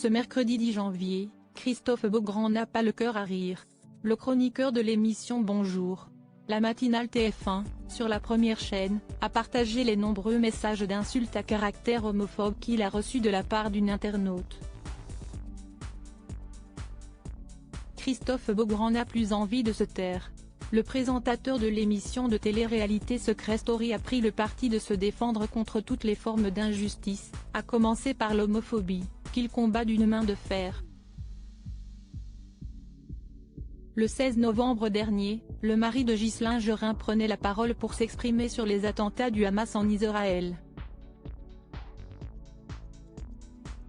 Ce mercredi 10 janvier, Christophe Beaugrand n'a pas le cœur à rire. Le chroniqueur de l'émission Bonjour, la matinale TF1, sur la première chaîne, a partagé les nombreux messages d'insultes à caractère homophobe qu'il a reçus de la part d'une internaute. Christophe Beaugrand n'a plus envie de se taire. Le présentateur de l'émission de télé-réalité Secret Story a pris le parti de se défendre contre toutes les formes d'injustice, à commencer par l'homophobie, qu'il combat d'une main de fer. Le 16 novembre dernier, le mari de Ghislain Gerin prenait la parole pour s'exprimer sur les attentats du Hamas en Israël.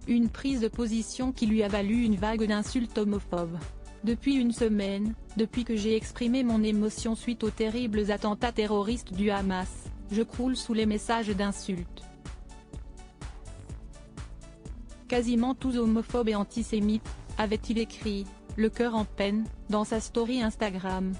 Une prise de position qui lui a valu une vague d'insultes homophobes. Depuis une semaine, depuis que j'ai exprimé mon émotion suite aux terribles attentats terroristes du Hamas, je croule sous les messages d'insultes. Quasiment tous homophobes et antisémites, avait-il écrit, le cœur en peine, dans sa story Instagram.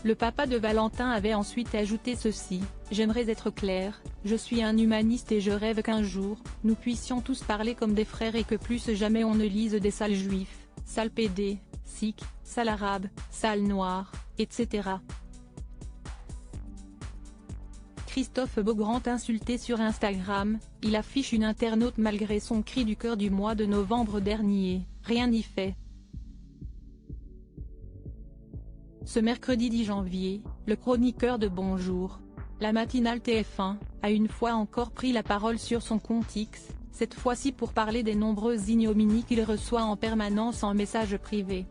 Le papa de Valentin avait ensuite ajouté ceci: j'aimerais être clair, je suis un humaniste et je rêve qu'un jour, nous puissions tous parler comme des frères et que plus jamais on ne lise des sales juifs, sales pédés, sikhs, sales arabes, sales noirs, etc. Christophe Beaugrand insulté sur Instagram, il affiche une internaute malgré son cri du cœur du mois de novembre dernier, rien n'y fait. Ce mercredi 10 janvier, le chroniqueur de Bonjour, la matinale TF1, a une fois encore pris la parole sur son compte X, cette fois-ci pour parler des nombreuses ignominies qu'il reçoit en permanence en message privé.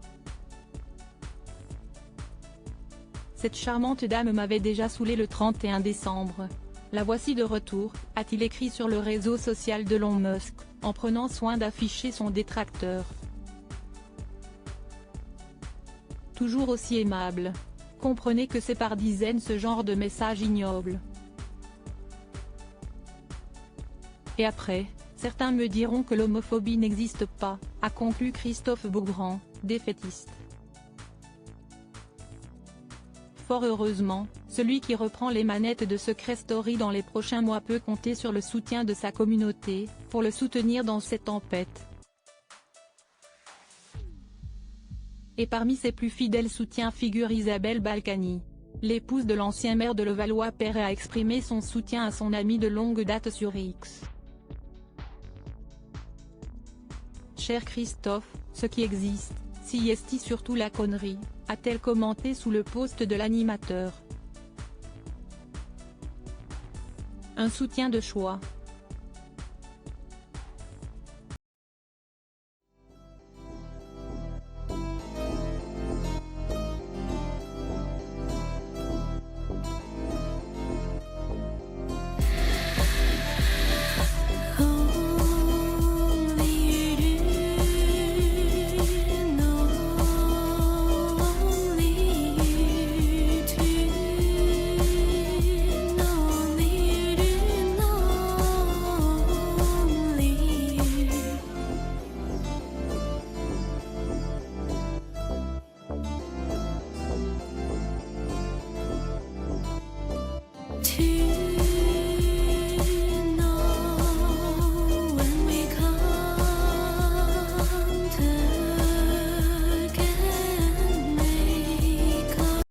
Cette charmante dame m'avait déjà saoulé le 31 décembre. La voici de retour, a-t-il écrit sur le réseau social d'Elon Musk, en prenant soin d'afficher son détracteur. Toujours aussi aimable. Comprenez que c'est par dizaines ce genre de messages ignobles. Et après, certains me diront que l'homophobie n'existe pas, a conclu Christophe Beaugrand, défaitiste. Fort heureusement, celui qui reprend les manettes de Secret Story dans les prochains mois peut compter sur le soutien de sa communauté, pour le soutenir dans cette tempête. Et parmi ses plus fidèles soutiens figure Isabelle Balkany. L'épouse de l'ancien maire de Levallois-Perret a exprimé son soutien à son ami de longue date sur X. Cher Christophe, ce qui existe, si est surtout la connerie, a-t-elle commenté sous le post de l'animateur. Un soutien de choix.